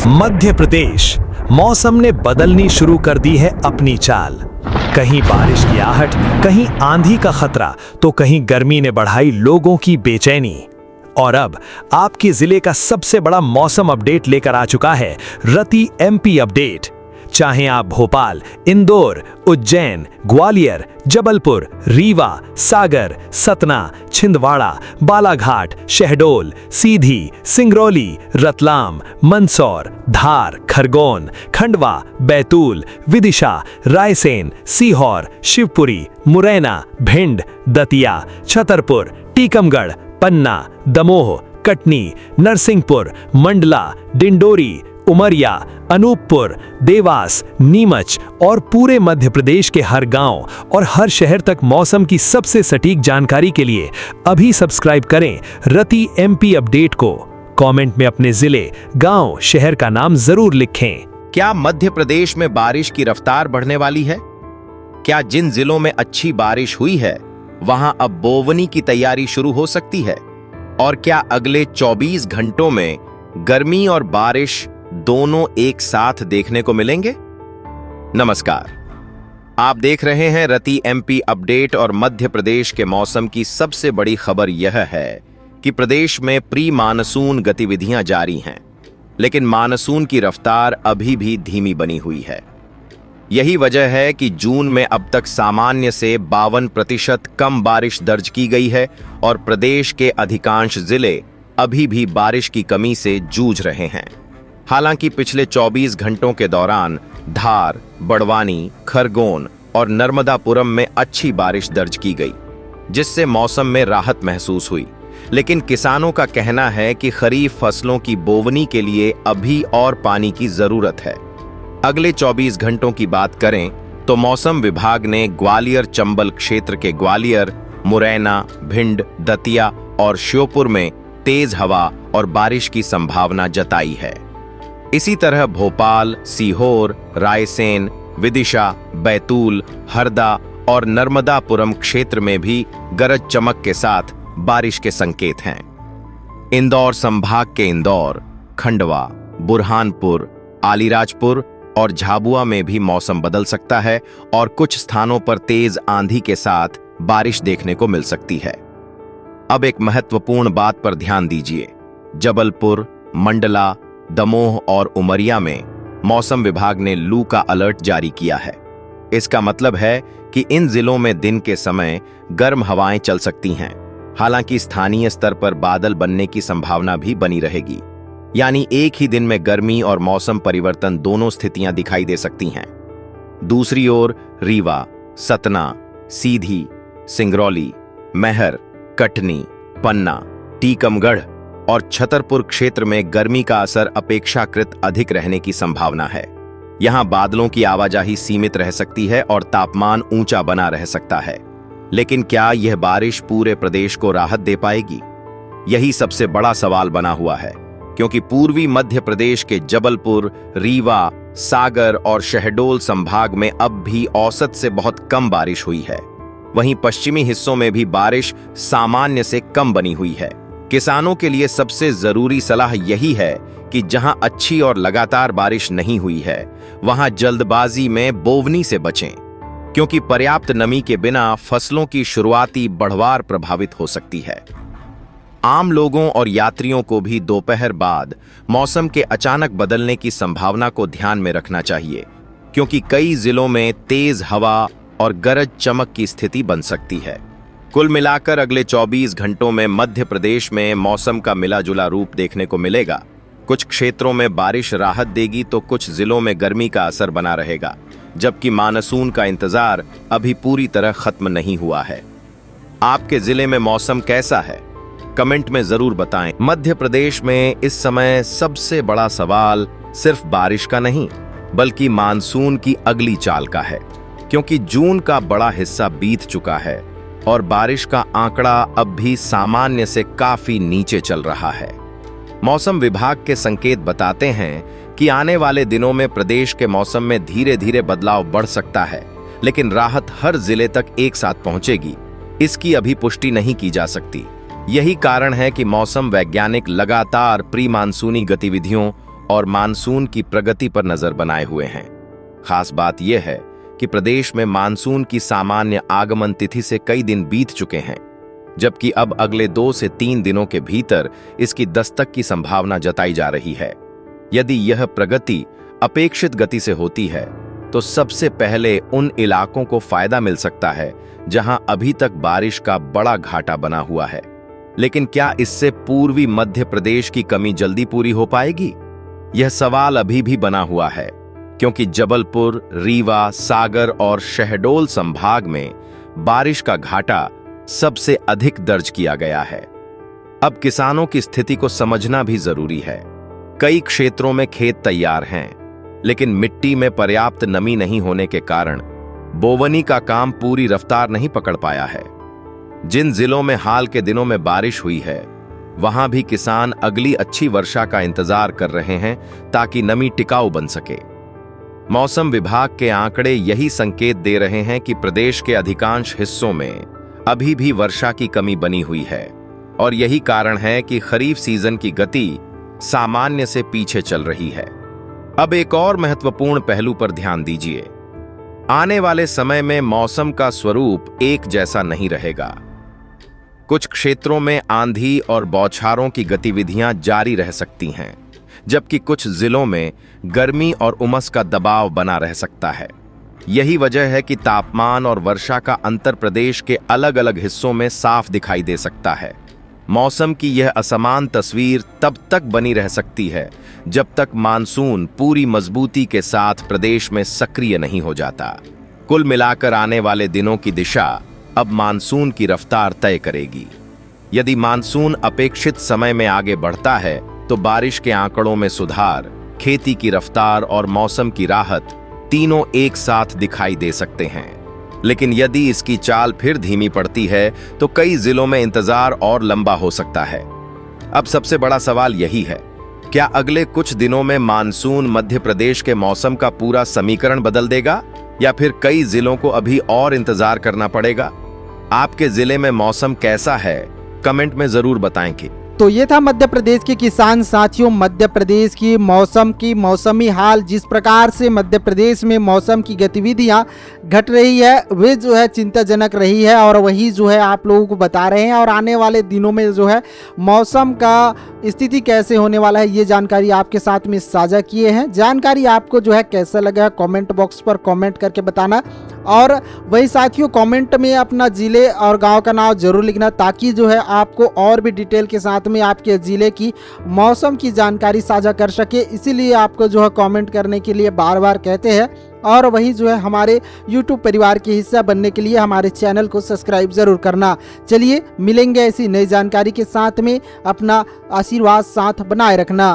मध्य प्रदेश मौसम ने बदलनी शुरू कर दी है अपनी चाल। कहीं बारिश की आहट, कहीं आंधी का खतरा, तो कहीं गर्मी ने बढ़ाई लोगों की बेचैनी। और अब आपके जिले का सबसे बड़ा मौसम अपडेट लेकर आ चुका है रति एमपी अपडेट। चाहे आप भोपाल, इंदौर, उज्जैन, ग्वालियर, जबलपुर, रीवा, सागर, सतना, छिंदवाड़ा, बालाघाट, शहडोल, सीधी, सिंगरौली, रतलाम, मंदसौर, धार, खरगोन, खंडवा, बैतूल, विदिशा, रायसेन, सीहोर, शिवपुरी, मुरैना, भिंड, दतिया, छतरपुर, टीकमगढ़, पन्ना, दमोह, कटनी, नरसिंहपुर, मंडला, डिंडोरी, उमरिया, अनूपपुर, देवास, नीमच और पूरे मध्य प्रदेश के हर गांव और हर शहर तक मौसम की सबसे सटीक जानकारी के लिए अभी सब्सक्राइब करें रति एमपी अपडेट को। कमेंट में अपने जिले, गांव, शहर का नाम जरूर लिखें। क्या मध्य प्रदेश में बारिश की रफ्तार बढ़ने वाली है? क्या जिन जिलों में अच्छी बारिश हुई है वहां अब बोवनी की तैयारी शुरू हो सकती है? और क्या अगले 24 घंटों में गर्मी और बारिश दोनों एक साथ देखने को मिलेंगे? नमस्कार, आप देख रहे हैं रति एमपी अपडेट और मध्य प्रदेश के मौसम की सबसे बड़ी खबर यह है कि प्रदेश में प्री मानसून गतिविधियां जारी हैं, लेकिन मानसून की रफ्तार अभी भी धीमी बनी हुई है। यही वजह है कि जून में अब तक सामान्य से 52% कम बारिश दर्ज की गई है और प्रदेश के अधिकांश जिले अभी भी बारिश की कमी से जूझ रहे हैं। हालांकि पिछले 24 घंटों के दौरान धार, बड़वानी, खरगोन और नर्मदापुरम में अच्छी बारिश दर्ज की गई, जिससे मौसम में राहत महसूस हुई। लेकिन किसानों का कहना है कि खरीफ फसलों की बोवनी के लिए अभी और पानी की जरूरत है। अगले 24 घंटों की बात करें तो मौसम विभाग ने ग्वालियर चंबल क्षेत्र के ग्वालियर, मुरैना, भिंड, दतिया और श्योपुर में तेज हवा और बारिश की संभावना जताई है। इसी तरह भोपाल, सीहोर, रायसेन, विदिशा, बैतूल, हरदा और नर्मदापुरम क्षेत्र में भी गरज चमक के साथ बारिश के संकेत हैं। इंदौर संभाग के इंदौर, खंडवा, बुरहानपुर, आलीराजपुर और झाबुआ में भी मौसम बदल सकता है और कुछ स्थानों पर तेज आंधी के साथ बारिश देखने को मिल सकती है। अब एक महत्वपूर्ण बात पर ध्यान दीजिए। जबलपुर, मंडला, दमोह और उमरिया में मौसम विभाग ने लू का अलर्ट जारी किया है। इसका मतलब है कि इन जिलों में दिन के समय गर्म हवाएं चल सकती हैं। हालांकि स्थानीय स्तर पर बादल बनने की संभावना भी बनी रहेगी, यानी एक ही दिन में गर्मी और मौसम परिवर्तन दोनों स्थितियां दिखाई दे सकती हैं। दूसरी ओर रीवा, सतना, सीधी, सिंगरौली, मैहर, कटनी, पन्ना, टीकमगढ़ और छतरपुर क्षेत्र में गर्मी का असर अपेक्षाकृत अधिक रहने की संभावना है। यहां बादलों की आवाजाही सीमित रह सकती है और तापमान ऊंचा बना रह सकता है। लेकिन क्या यह बारिश पूरे प्रदेश को राहत दे पाएगी? यही सबसे बड़ा सवाल बना हुआ है, क्योंकि पूर्वी मध्य प्रदेश के जबलपुर, रीवा, सागर और शहडोल संभाग में अब भी औसत से बहुत कम बारिश हुई है। वहीं पश्चिमी हिस्सों में भी बारिश सामान्य से कम बनी हुई है। किसानों के लिए सबसे जरूरी सलाह यही है कि जहां अच्छी और लगातार बारिश नहीं हुई है, वहां जल्दबाजी में बोवनी से बचें, क्योंकि पर्याप्त नमी के बिना फसलों की शुरुआती बढ़वार प्रभावित हो सकती है। आम लोगों और यात्रियों को भी दोपहर बाद मौसम के अचानक बदलने की संभावना को ध्यान में रखना चाहिए, क्योंकि कई जिलों में तेज हवा और गरज चमक की स्थिति बन सकती है। कुल मिलाकर अगले 24 घंटों में मध्य प्रदेश में मौसम का मिला जुला रूप देखने को मिलेगा। कुछ क्षेत्रों में बारिश राहत देगी तो कुछ जिलों में गर्मी का असर बना रहेगा, जबकि मानसून का इंतजार अभी पूरी तरह खत्म नहीं हुआ है। आपके जिले में मौसम कैसा है? कमेंट में जरूर बताएं। मध्य प्रदेश में इस समय सबसे बड़ा सवाल सिर्फ बारिश का नहीं, बल्कि मानसून की अगली चाल का है, क्योंकि जून का बड़ा हिस्सा बीत चुका है और बारिश का आंकड़ा अब भी सामान्य से काफी नीचे चल रहा है। मौसम विभाग के संकेत बताते हैं कि आने वाले दिनों में प्रदेश के मौसम में धीरे धीरे बदलाव बढ़ सकता है, लेकिन राहत हर जिले तक एक साथ पहुंचेगी, इसकी अभी पुष्टि नहीं की जा सकती। यही कारण है कि मौसम वैज्ञानिक लगातार प्री मानसूनी गतिविधियों और मानसून की प्रगति पर नजर बनाए हुए हैं। खास बात यह है कि प्रदेश में मानसून की सामान्य आगमन तिथि से कई दिन बीत चुके हैं, जबकि अब अगले 2 से 3 दिनों के भीतर इसकी दस्तक की संभावना जताई जा रही है। यदि यह प्रगति अपेक्षित गति से होती है तो सबसे पहले उन इलाकों को फायदा मिल सकता है जहां अभी तक बारिश का बड़ा घाटा बना हुआ है। लेकिन क्या इससे पूर्वी मध्य प्रदेश की कमी जल्दी पूरी हो पाएगी? यह सवाल अभी भी बना हुआ है, क्योंकि जबलपुर, रीवा, सागर और शहडोल संभाग में बारिश का घाटा सबसे अधिक दर्ज किया गया है। अब किसानों की स्थिति को समझना भी जरूरी है। कई क्षेत्रों में खेत तैयार हैं, लेकिन मिट्टी में पर्याप्त नमी नहीं होने के कारण बोवनी का काम पूरी रफ्तार नहीं पकड़ पाया है। जिन जिलों में हाल के दिनों में बारिश हुई है, वहां भी किसान अगली अच्छी वर्षा का इंतजार कर रहे हैं ताकि नमी टिकाऊ बन सके। मौसम विभाग के आंकड़े यही संकेत दे रहे हैं कि प्रदेश के अधिकांश हिस्सों में अभी भी वर्षा की कमी बनी हुई है, और यही कारण है कि खरीफ सीजन की गति सामान्य से पीछे चल रही है। अब एक और महत्वपूर्ण पहलू पर ध्यान दीजिए। आने वाले समय में मौसम का स्वरूप एक जैसा नहीं रहेगा। कुछ क्षेत्रों में आंधी और बौछारों की गतिविधियां जारी रह सकती हैं, जबकि कुछ जिलों में गर्मी और उमस का दबाव बना रह सकता है। यही वजह है कि तापमान और वर्षा का अंतर प्रदेश के अलग अलग हिस्सों में साफ दिखाई दे सकता है। मौसम की यह असमान तस्वीर तब तक बनी रह सकती है जब तक मानसून पूरी मजबूती के साथ प्रदेश में सक्रिय नहीं हो जाता। कुल मिलाकर आने वाले दिनों की दिशा अब मानसून की रफ्तार तय करेगी। यदि मानसून अपेक्षित समय में आगे बढ़ता है तो बारिश के आंकड़ों में सुधार, खेती की रफ्तार और मौसम की राहत तीनों एक साथ दिखाई दे सकते हैं। लेकिन यदि इसकी चाल फिर धीमी पड़ती है तो कई जिलों में इंतजार और लंबा हो सकता है। अब सबसे बड़ा सवाल यही है, क्या अगले कुछ दिनों में मानसून मध्य प्रदेश के मौसम का पूरा समीकरण बदल देगा, या फिर कई जिलों को अभी और इंतजार करना पड़ेगा? आपके जिले में मौसम कैसा है, कमेंट में जरूर बताएं। तो ये था मध्य प्रदेश के किसान साथियों, मध्य प्रदेश की मौसमी हाल। जिस प्रकार से मध्य प्रदेश में मौसम की गतिविधियां घट रही है वे जो है चिंताजनक रही है, और वही जो है आप लोगों को बता रहे हैं। और आने वाले दिनों में जो है मौसम का स्थिति कैसे होने वाला है ये जानकारी आपके साथ में साझा किए हैं। जानकारी आपको जो है कैसा लगा कमेंट बॉक्स पर कमेंट करके बताना, और वही साथियों कमेंट में अपना जिले और गांव का नाम जरूर लिखना, ताकि जो है आपको और भी डिटेल के साथ में आपके जिले की मौसम की जानकारी साझा कर सके। इसीलिए आपको जो है कमेंट करने के लिए बार बार कहते हैं। और वही जो है हमारे YouTube परिवार के हिस्सा बनने के लिए हमारे चैनल को सब्सक्राइब जरूर करना। चलिए मिलेंगे ऐसी नई जानकारी के साथ में, अपना आशीर्वाद साथ बनाए रखना।